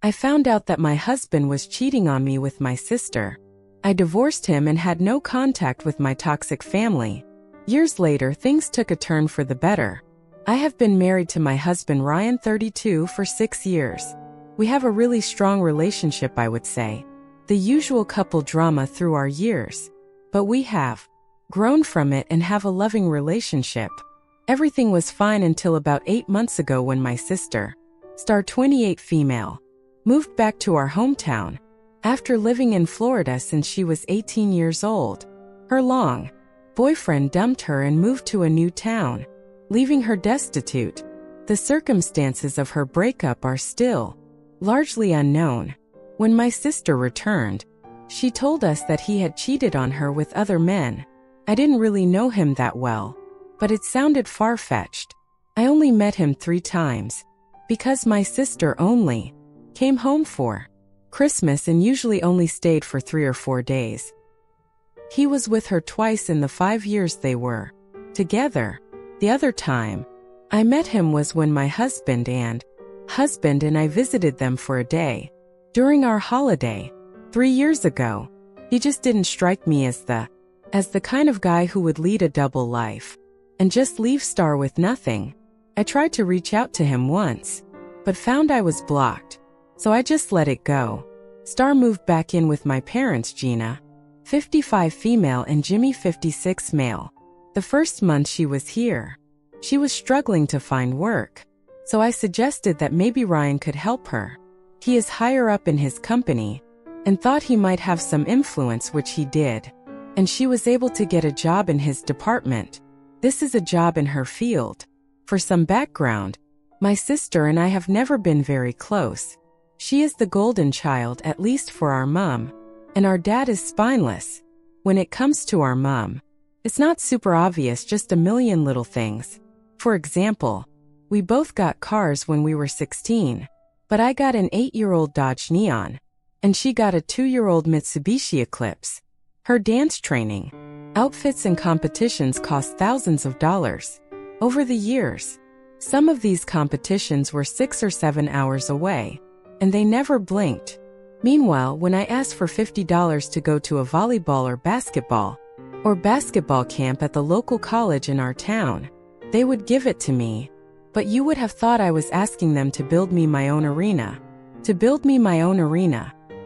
I found out that my husband was cheating on me with my sister. I divorced him and had no contact with my toxic family. Years later, things took a turn for the better. I have been married to my husband Ryan, 32, for 6 years. We have a really strong relationship, I would say. The usual couple drama through our years. But we have grown from it and have a loving relationship. Everything was fine until about 8 months ago when my sister, star 28 female, moved back to our hometown. After living in Florida since she was 18 years old, her long boyfriend dumped her and moved to a new town, leaving her destitute. The circumstances of her breakup are still largely unknown. When my sister returned, she told us that he had cheated on her with other men. I didn't really know him that well, but it sounded far-fetched. I only met him 3 times, because my sister only came home for Christmas and usually only stayed for 3 or 4 days. He was with her twice in the 5 years they were together. The other time I met him was when my husband and I visited them for a day during our holiday 3 years ago. He just didn't strike me as the kind of guy who would lead a double life and just leave Star with nothing. I tried to reach out to him once, but found I was blocked, so I just let it go. Star moved back in with my parents, Gina, 55 female, and Jimmy, 56 male. The first month she was here, she was struggling to find work, so I suggested that maybe Ryan could help her. He is higher up in his company and thought he might have some influence, which he did, and she was able to get a job in his department. This is a job in her field. For some background, my sister and I have never been very close. She is the golden child, at least for our mom, and our dad is spineless. When it comes to our mom, it's not super obvious, just a million little things. For example, we both got cars when we were 16, but I got an 8-year-old Dodge Neon, and she got a 2-year-old Mitsubishi Eclipse. Her dance training, outfits and competitions cost thousands of dollars. Over the years, some of these competitions were 6 or 7 hours away, and they never blinked. Meanwhile, when I asked for $50 to go to a volleyball or basketball camp at the local college in our town, they would give it to me. But you would have thought I was asking them to build me my own arena.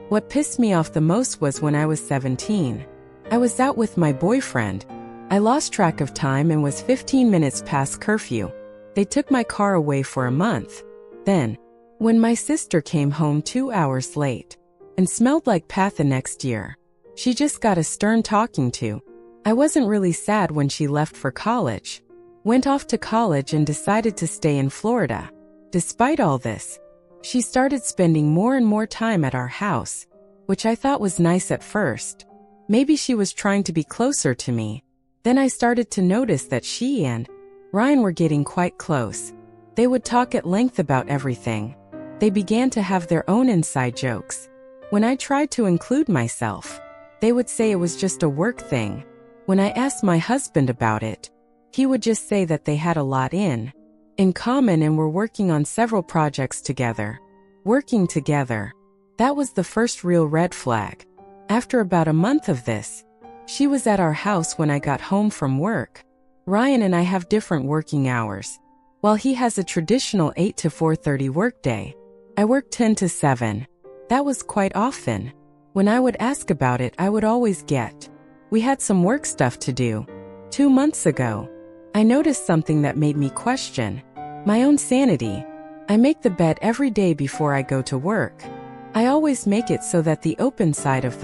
What pissed me off the most was when I was 17. I was out with my boyfriend. I lost track of time and was 15 minutes past curfew. They took my car away for a month. Then, when my sister came home 2 hours late and smelled like Pat the next year, she just got a stern talking to. I wasn't really sad when she left for college, went off to college and decided to stay in Florida. Despite all this, she started spending more and more time at our house, which I thought was nice at first. Maybe she was trying to be closer to me. Then I started to notice that she and Ryan were getting quite close. They would talk at length about everything. They began to have their own inside jokes. When I tried to include myself, they would say it was just a work thing. When I asked my husband about it, he would just say that they had a lot in common and were working on several projects together. Working together. That was the first real red flag. After about a month of this, she was at our house when I got home from work. Ryan and I have different working hours. While he has a traditional 8 to 4:30 workday, I work 10 to 7. That was quite often. When I would ask about it, I would always get, "We had some work stuff to do." 2 months ago, I noticed something that made me question my own sanity. I make the bed every day before I go to work. I always make it so that the open side of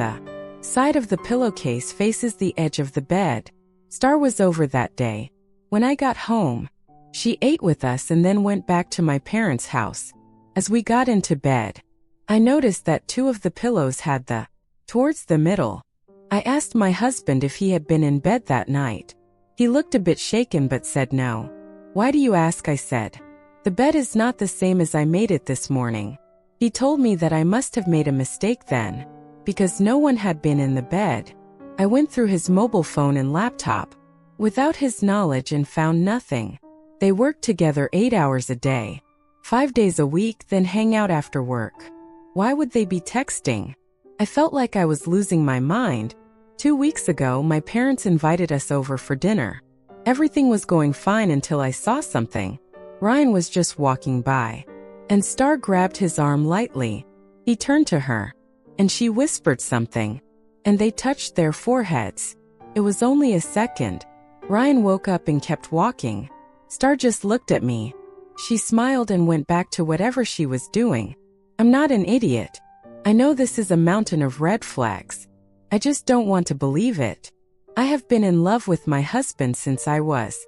the pillowcase faces the edge of the bed. Star was over that day. When I got home, she ate with us and then went back to my parents' house. As we got into bed, I noticed that 2 of the pillows had towards the middle. I asked my husband if he had been in bed that night. He looked a bit shaken but said no. "Why do you ask?" I said. "The bed is not the same as I made it this morning." He told me that I must have made a mistake then, because no one had been in the bed. I went through his mobile phone and laptop, without his knowledge, and found nothing. They worked together 8 hours a day, 5 days a week, then hang out after work. Why would they be texting? I felt like I was losing my mind. 2 weeks ago, my parents invited us over for dinner. Everything was going fine until I saw something. Ryan was just walking by, and Star grabbed his arm lightly. He turned to her, and she whispered something, and they touched their foreheads. It was only a second. Ryan woke up and kept walking. Star just looked at me. She smiled and went back to whatever she was doing. I'm not an idiot. I know this is a mountain of red flags. I just don't want to believe it. I have been in love with my husband since I was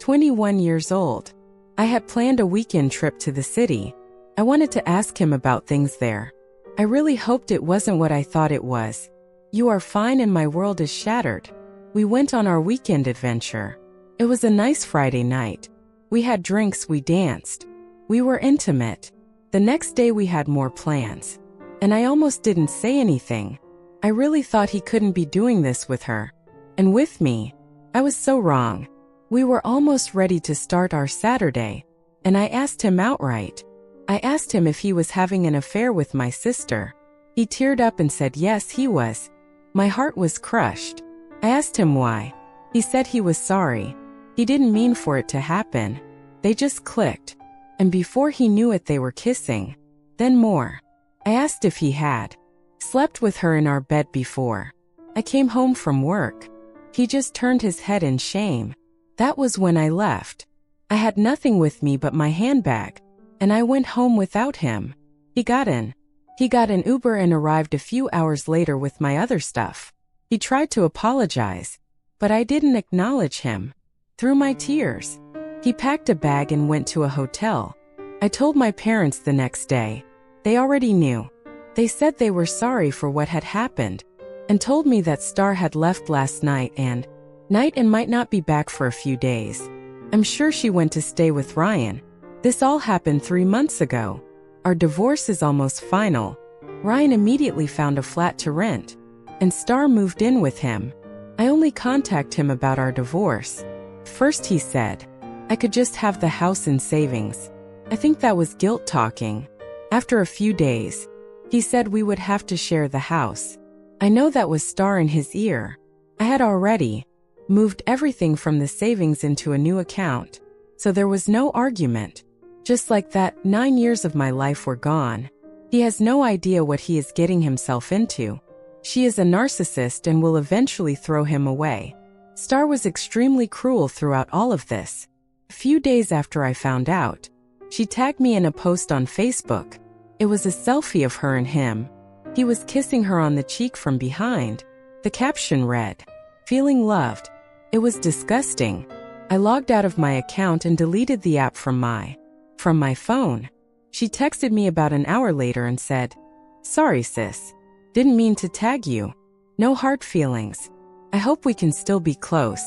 21 years old. I had planned a weekend trip to the city. I wanted to ask him about things there. I really hoped it wasn't what I thought it was. You are fine and my world is shattered. We went on our weekend adventure. It was a nice Friday night. We had drinks, we danced. We were intimate. The next day we had more plans. And I almost didn't say anything. I really thought he couldn't be doing this with her. And with me. I was so wrong. We were almost ready to start our Saturday. And I asked him outright. I asked him if he was having an affair with my sister. He teared up and said yes, he was. My heart was crushed. I asked him why. He said he was sorry. He didn't mean for it to happen. They just clicked. And before he knew it, they were kissing. Then more. I asked if he had slept with her in our bed before. I came home from work. He just turned his head in shame. That was when I left. I had nothing with me but my handbag, and I went home without him. He got an Uber and arrived a few hours later with my other stuff. He tried to apologize, but I didn't acknowledge him. Through my tears, he packed a bag and went to a hotel. I told my parents the next day. They already knew. They said they were sorry for what had happened, and told me that Star had left last night and might not be back for a few days. I'm sure she went to stay with Ryan. This all happened 3 months ago. Our divorce is almost final. Ryan immediately found a flat to rent, and Star moved in with him. I only contacted him about our divorce. First he said I could just have the house in savings. I think that was guilt talking. After a few days, he said we would have to share the house. I know that was Star in his ear. I had already moved everything from the savings into a new account, so there was no argument. Just like that, 9 years of my life were gone. He has no idea what he is getting himself into. She is a narcissist and will eventually throw him away. Star was extremely cruel throughout all of this. A few days after I found out, she tagged me in a post on Facebook. It was a selfie of her and him. He was kissing her on the cheek from behind. The caption read, "Feeling loved." It was disgusting. I logged out of my account and deleted the app from my phone. She texted me about an hour later and said, "Sorry sis. Didn't mean to tag you. No hard feelings. I hope we can still be close.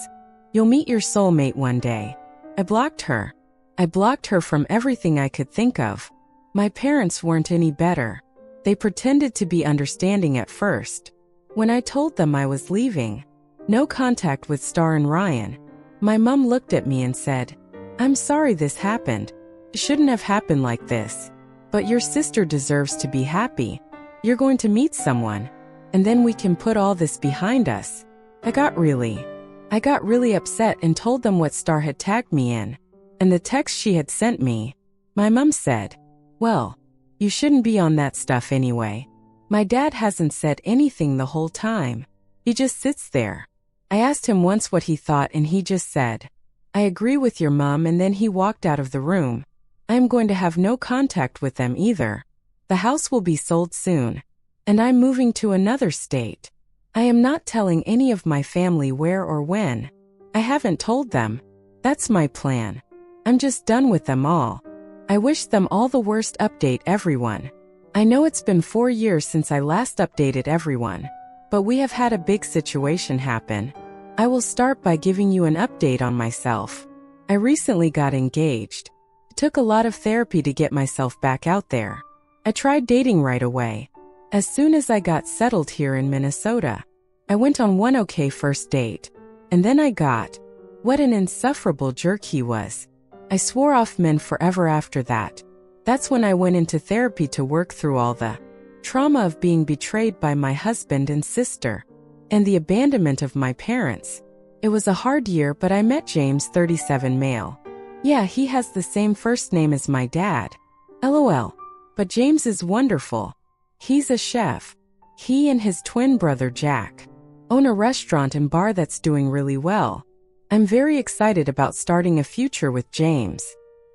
You'll meet your soulmate one day." I blocked her. I blocked her from everything I could think of. My parents weren't any better. They pretended to be understanding at first. When I told them I was leaving, no contact with Star and Ryan, my mom looked at me and said, "I'm sorry this happened. It shouldn't have happened like this. But your sister deserves to be happy. You're going to meet someone, and then we can put all this behind us." I got really upset and told them what Star had tagged me in, and the text she had sent me. My mom said, "Well, you shouldn't be on that stuff anyway. My dad hasn't said anything the whole time. He just sits there." I asked him once what he thought and he just said, "I agree with your mom," and then he walked out of the room. I am going to have no contact with them either. The house will be sold soon, and I'm moving to another state. I am not telling any of my family where or when. I haven't told them. That's my plan. I'm just done with them all. I wish them all the worst. Update everyone. I know it's been 4 years since I last updated everyone, but we have had a big situation happen. I will start by giving you an update on myself. I recently got engaged. It took a lot of therapy to get myself back out there. I tried dating right away. As soon as I got settled here in Minnesota, I went on one okay first date, and then I got, what an insufferable jerk he was. I swore off men forever after that. That's when I went into therapy to work through all the trauma of being betrayed by my husband and sister, and the abandonment of my parents. It was a hard year, but I met James, 37 male. Yeah, he has the same first name as my dad. LOL. But James is wonderful. He's a chef. He and his twin brother Jack own a restaurant and bar that's doing really well. I'm very excited about starting a future with James.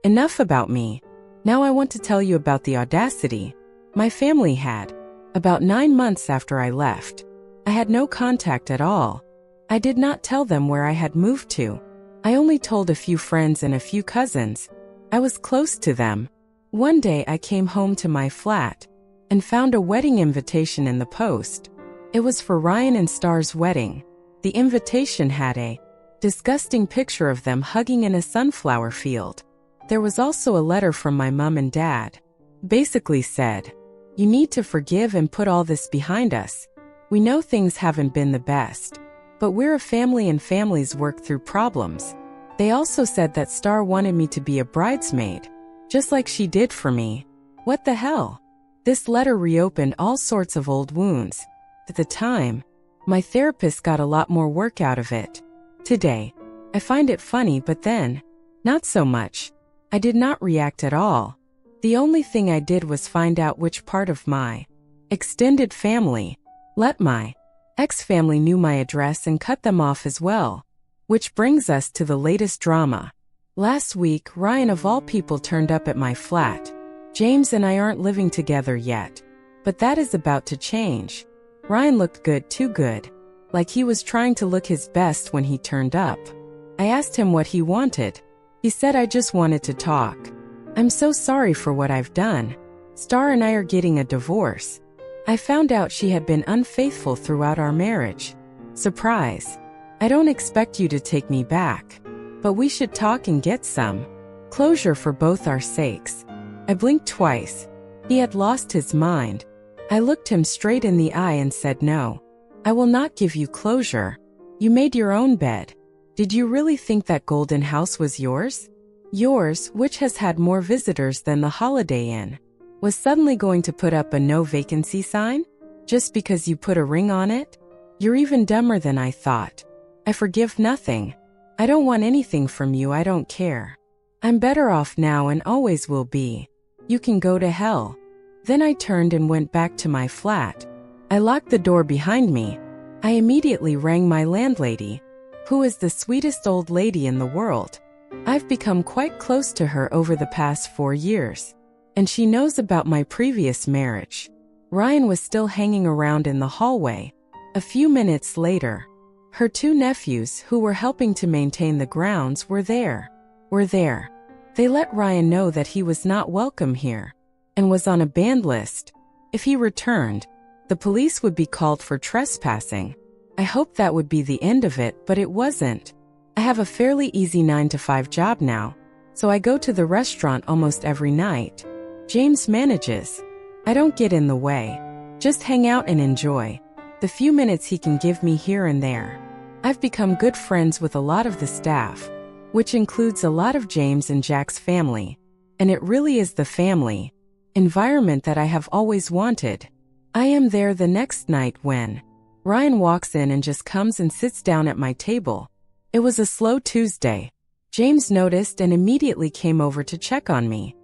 Enough about me. Now I want to tell you about the audacity my family had. About 9 months after I left, I had no contact at all. I did not tell them where I had moved to. I only told a few friends and a few cousins. I was close to them. One day I came home to my flat and found a wedding invitation in the post. It was for Ryan and Star's wedding. The invitation had a disgusting picture of them hugging in a sunflower field. There was also a letter from my mom and dad. Basically said, "You need to forgive and put all this behind us. We know things haven't been the best, but we're a family and families work through problems." They also said that Star wanted me to be a bridesmaid, just like she did for me. What the hell? This letter reopened all sorts of old wounds. At the time, my therapist got a lot more work out of it. Today, I find it funny, but then, not so much. I did not react at all. The only thing I did was find out which part of my extended family let my ex-family knew my address and cut them off as well. Which brings us to the latest drama. Last week, Ryan of all people turned up at my flat. James and I aren't living together yet, but that is about to change. Ryan looked good, too good. Like he was trying to look his best when he turned up. I asked him what he wanted. He said, "I just wanted to talk. I'm so sorry for what I've done. Star and I are getting a divorce. I found out she had been unfaithful throughout our marriage. Surprise. I don't expect you to take me back, but we should talk and get some closure for both our sakes." I blinked twice. He had lost his mind. I looked him straight in the eye and said, "No. I will not give you closure. You made your own bed. Did you really think that golden house was yours? Yours, which has had more visitors than the Holiday Inn, was suddenly going to put up a no vacancy sign? Just because you put a ring on it? You're even dumber than I thought. I forgive nothing. I don't want anything from you. I don't care. I'm better off now and always will be. You can go to hell." Then I turned and went back to my flat. I locked the door behind me. I immediately rang my landlady, who is the sweetest old lady in the world. I've become quite close to her over the past 4 years, and she knows about my previous marriage. Ryan was still hanging around in the hallway. A few minutes later, her 2 nephews, who were helping to maintain the grounds, were there. They let Ryan know that he was not welcome here and was on a banned list. If he returned, the police would be called for trespassing. I hoped that would be the end of it, but it wasn't. I have a fairly easy 9-to-5 job now, so I go to the restaurant almost every night. James manages. I don't get in the way. Just hang out and enjoy the few minutes he can give me here and there. I've become good friends with a lot of the staff, which includes a lot of James and Jack's family, and it really is the family environment that I have always wanted. I am there the next night when Ryan walks in and just comes and sits down at my table. It was a slow Tuesday. James noticed and immediately came over to check on me.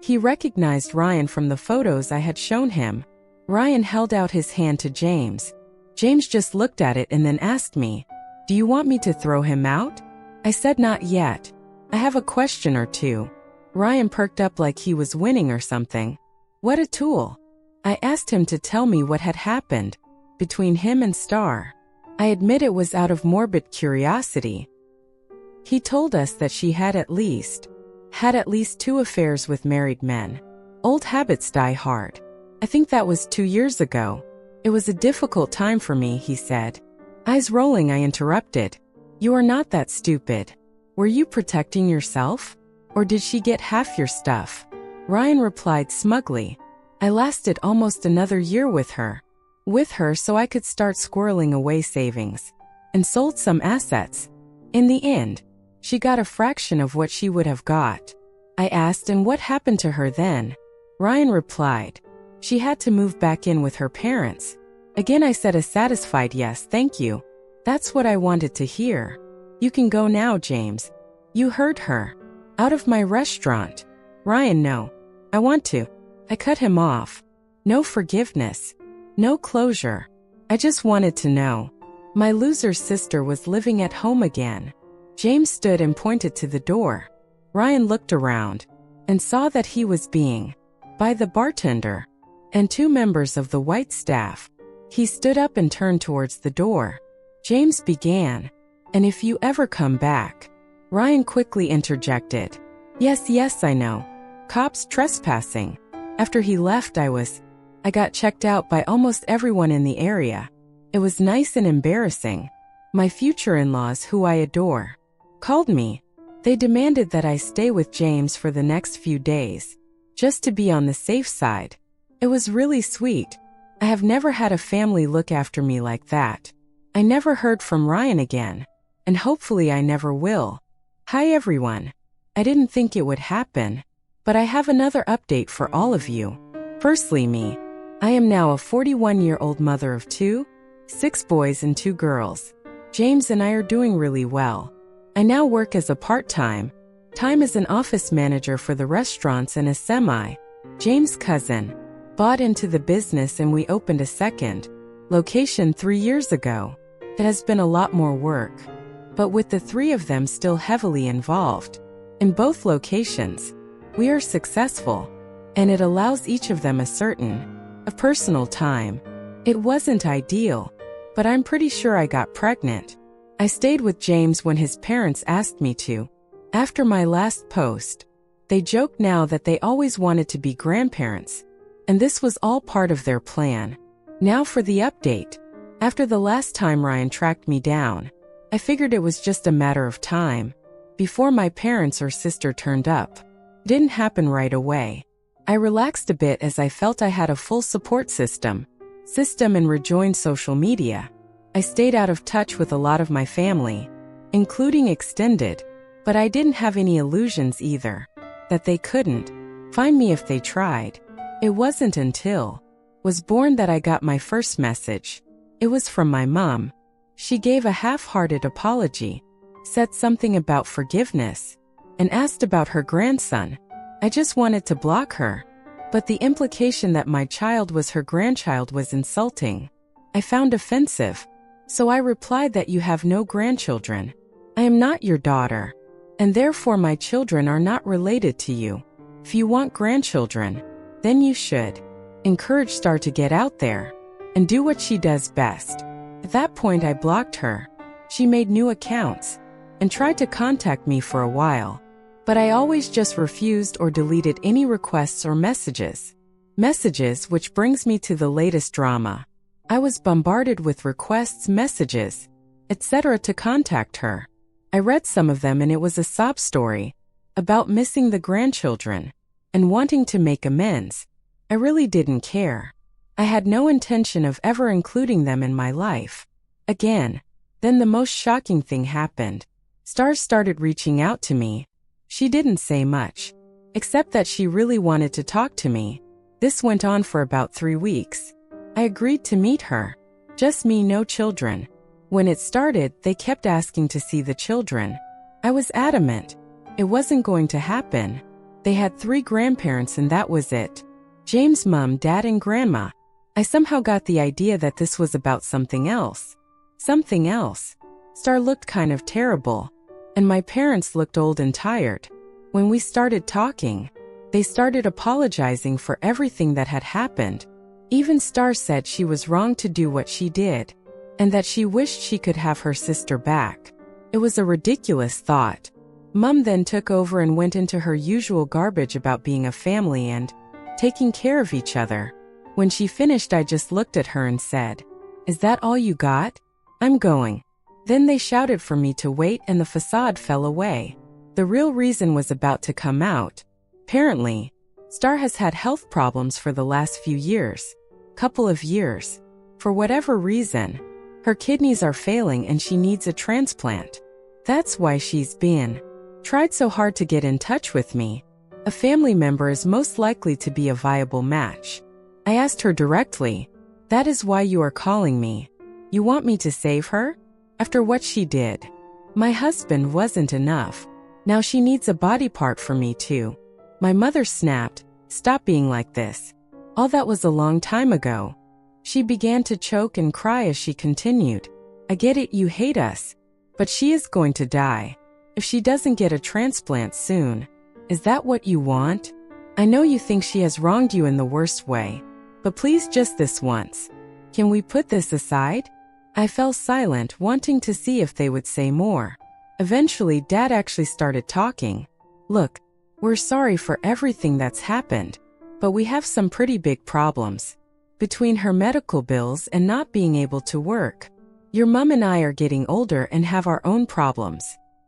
He recognized Ryan from the photos I had shown him. Ryan held out his hand to James. James just looked at it and then asked me, "Do you want me to throw him out?" I said, "Not yet. I have a question or two." Ryan perked up like he was winning or something. What a tool. I asked him to tell me what had happened between him and Star. I admit it was out of morbid curiosity. He told us that she had at least 2 affairs with married men. Old habits die hard. I think that was 2 years ago. It was a difficult time for me, he said. Eyes rolling, I interrupted. You are not that stupid. Were you protecting yourself? Or did she get half your stuff? Ryan replied smugly. I lasted almost another year with her so I could start squirreling away savings, and sold some assets. In the end, she got a fraction of what she would have got. I asked, and what happened to her then? Ryan replied, She had to move back in with her parents. Again, I said a satisfied yes, thank you. That's what I wanted to hear. You can go now, James. You heard her. Out of my restaurant. Ryan, no. I want to. I cut him off. No forgiveness. No closure. I just wanted to know. My loser's sister was living at home again. James stood and pointed to the door. Ryan looked around and saw that he was being by the bartender and 2 members of the white staff. He stood up and turned towards the door. James began, and if you ever come back. Ryan quickly interjected. Yes, I know. Cops trespassing. After he left, I got checked out by almost everyone in the area. It was nice and embarrassing. My future in-laws, who I adore, called me. They demanded that I stay with James for the next few days, just to be on the safe side. It was really sweet. I have never had a family look after me like that. I never heard from Ryan again, and hopefully I never will. Hi everyone. I didn't think it would happen, but I have another update for all of you. Firstly, me. I am now a 41-year-old mother of 2, 6 boys and 2 girls. James and I are doing really well. I now work as a part-time as an office manager for the restaurants and a James' cousin bought into the business and we opened a second location 3 years ago. It has been a lot more work, but with the 3 of them still heavily involved in both locations, we are successful, and it allows each of them a personal time. It wasn't ideal, but I'm pretty sure I got pregnant. I stayed with James when his parents asked me to. After my last post, they joke now that they always wanted to be grandparents, and this was all part of their plan. Now for the update. After the last time Ryan tracked me down, I figured it was just a matter of time before my parents or sister turned up. It didn't happen right away. I relaxed a bit as I felt I had a full support system and rejoined social media. I stayed out of touch with a lot of my family, including extended, but I didn't have any illusions either that they couldn't find me if they tried. It wasn't until I was born that I got my first message. It was from my mom. She gave a half-hearted apology, said something about forgiveness, and asked about her grandson. I just wanted to block her, but the implication that my child was her grandchild was insulting. I found offensive, so I replied that you have no grandchildren. I am not your daughter, and therefore my children are not related to you. If you want grandchildren, then you should encourage Star to get out there and do what she does best. At that point, I blocked her. She made new accounts and tried to contact me for a while, but I always just refused or deleted any requests or messages. Which brings me to the latest drama. I was bombarded with requests, messages, etc. to contact her. I read some of them and it was a sob story about missing the grandchildren and wanting to make amends. I really didn't care. I had no intention of ever including them in my life again. Then the most shocking thing happened. Star started reaching out to me. She didn't say much, except that she really wanted to talk to me. This went on for about 3 weeks. I agreed to meet her. Just me, no children. When it started, they kept asking to see the children. I was adamant. It wasn't going to happen. They had 3 grandparents and that was it. James' mom, dad, and grandma. I somehow got the idea that this was about something else. Star looked kind of terrible, and my parents looked old and tired. When we started talking, they started apologizing for everything that had happened. Even Star said she was wrong to do what she did, and that she wished she could have her sister back. It was a ridiculous thought. Mom then took over and went into her usual garbage about being a family and taking care of each other. When she finished, I just looked at her and said, "Is that all you got? I'm going." Then they shouted for me to wait and the facade fell away. The real reason was about to come out. Apparently, Star has had health problems for the last few years. Couple of years. For whatever reason, her kidneys are failing and she needs a transplant. That's why she's tried so hard to get in touch with me. A family member is most likely to be a viable match. I asked her directly, "That is why you are calling me? You want me to save her? After what she did? My husband wasn't enough. Now she needs a body part for me too." My mother snapped, "Stop being like this. All that was a long time ago." She began to choke and cry as she continued, "I get it, you hate us. But she is going to die. If she doesn't get a transplant soon. Is that what you want? I know you think she has wronged you in the worst way. But please, just this once. Can we put this aside?" I fell silent, wanting to see if they would say more. Eventually, Dad actually started talking. "Look, we're sorry for everything that's happened, but we have some pretty big problems. Between her medical bills and not being able to work. Your mom and I are getting older and have our own problems.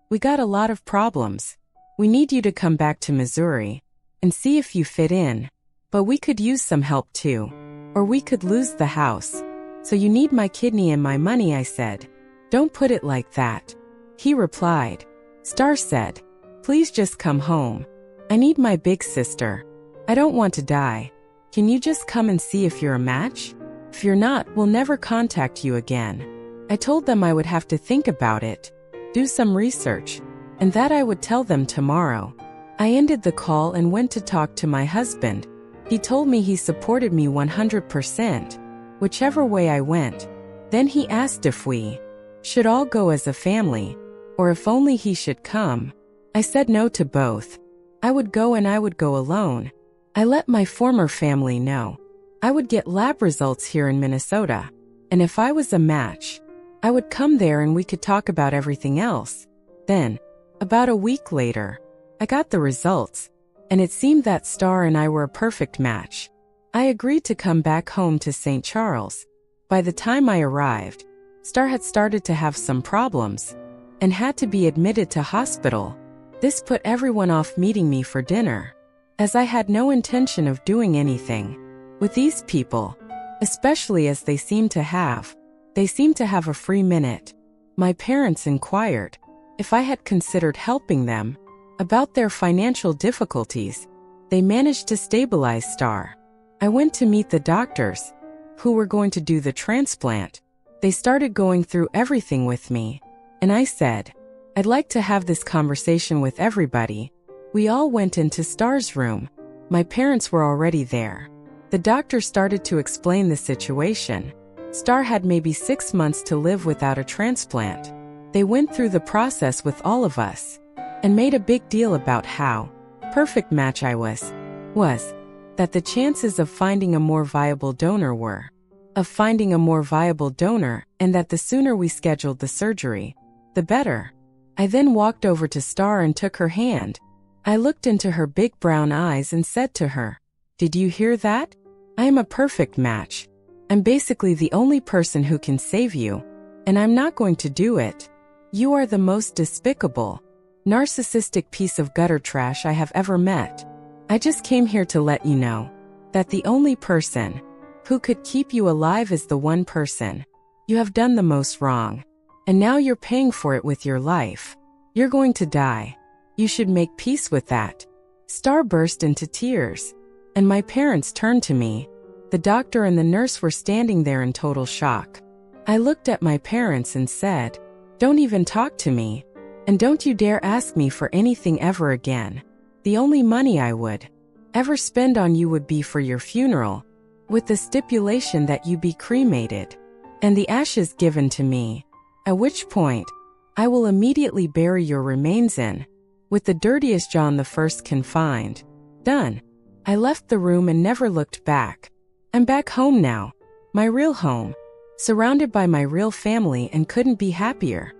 We got a lot of problems. We need you to come back to Missouri and see if you fit in. But we could use some help too. Or we could lose the house. So you need my kidney and my money," I said. "Don't put it like that," he replied. Star said, "Please just come home. I need my big sister. I don't want to die. Can you just come and see if you're a match? If you're not, we'll never contact you again." I told them I would have to think about it, do some research, and that I would tell them tomorrow. I ended the call and went to talk to my husband. He told me he supported me 100%, whichever way I went. Then he asked if we should all go as a family, or if only he should come. I said no to both. I would go and I would go alone. I let my former family know. I would get lab results here in Minnesota, and if I was a match, I would come there and we could talk about everything else. Then, about a week later, I got the results, and it seemed that Star and I were a perfect match. I agreed to come back home to St. Charles. By the time I arrived, Star had started to have some problems and had to be admitted to hospital. This put everyone off meeting me for dinner, as I had no intention of doing anything with these people, especially as they seemed to have a free minute. My parents inquired if I had considered helping them about their financial difficulties. They managed to stabilize Star. I went to meet the doctors who were going to do the transplant. They started going through everything with me, and I said, "I'd like to have this conversation with everybody." We all went into Star's room. My parents were already there. The doctor started to explain the situation. Star had maybe 6 months to live without a transplant. They went through the process with all of us and made a big deal about how perfect match I was, that the chances of finding a more viable donor and that the sooner we scheduled the surgery, the better. I then walked over to Star and took her hand. I looked into her big brown eyes and said to her, "Did you hear that? I am a perfect match. I'm basically the only person who can save you, and I'm not going to do it. You are the most despicable, narcissistic piece of gutter trash I have ever met. I just came here to let you know that the only person who could keep you alive is the one person you have done the most wrong, and now you're paying for it with your life. You're going to die. You should make peace with that." Star burst into tears, and my parents turned to me. The doctor and the nurse were standing there in total shock. I looked at my parents and said, "Don't even talk to me, and don't you dare ask me for anything ever again. The only money I would ever spend on you would be for your funeral, with the stipulation that you be cremated, and the ashes given to me, at which point I will immediately bury your remains in, with the dirtiest John the First can find." Done. I left the room and never looked back. I'm back home now, my real home, surrounded by my real family, and couldn't be happier.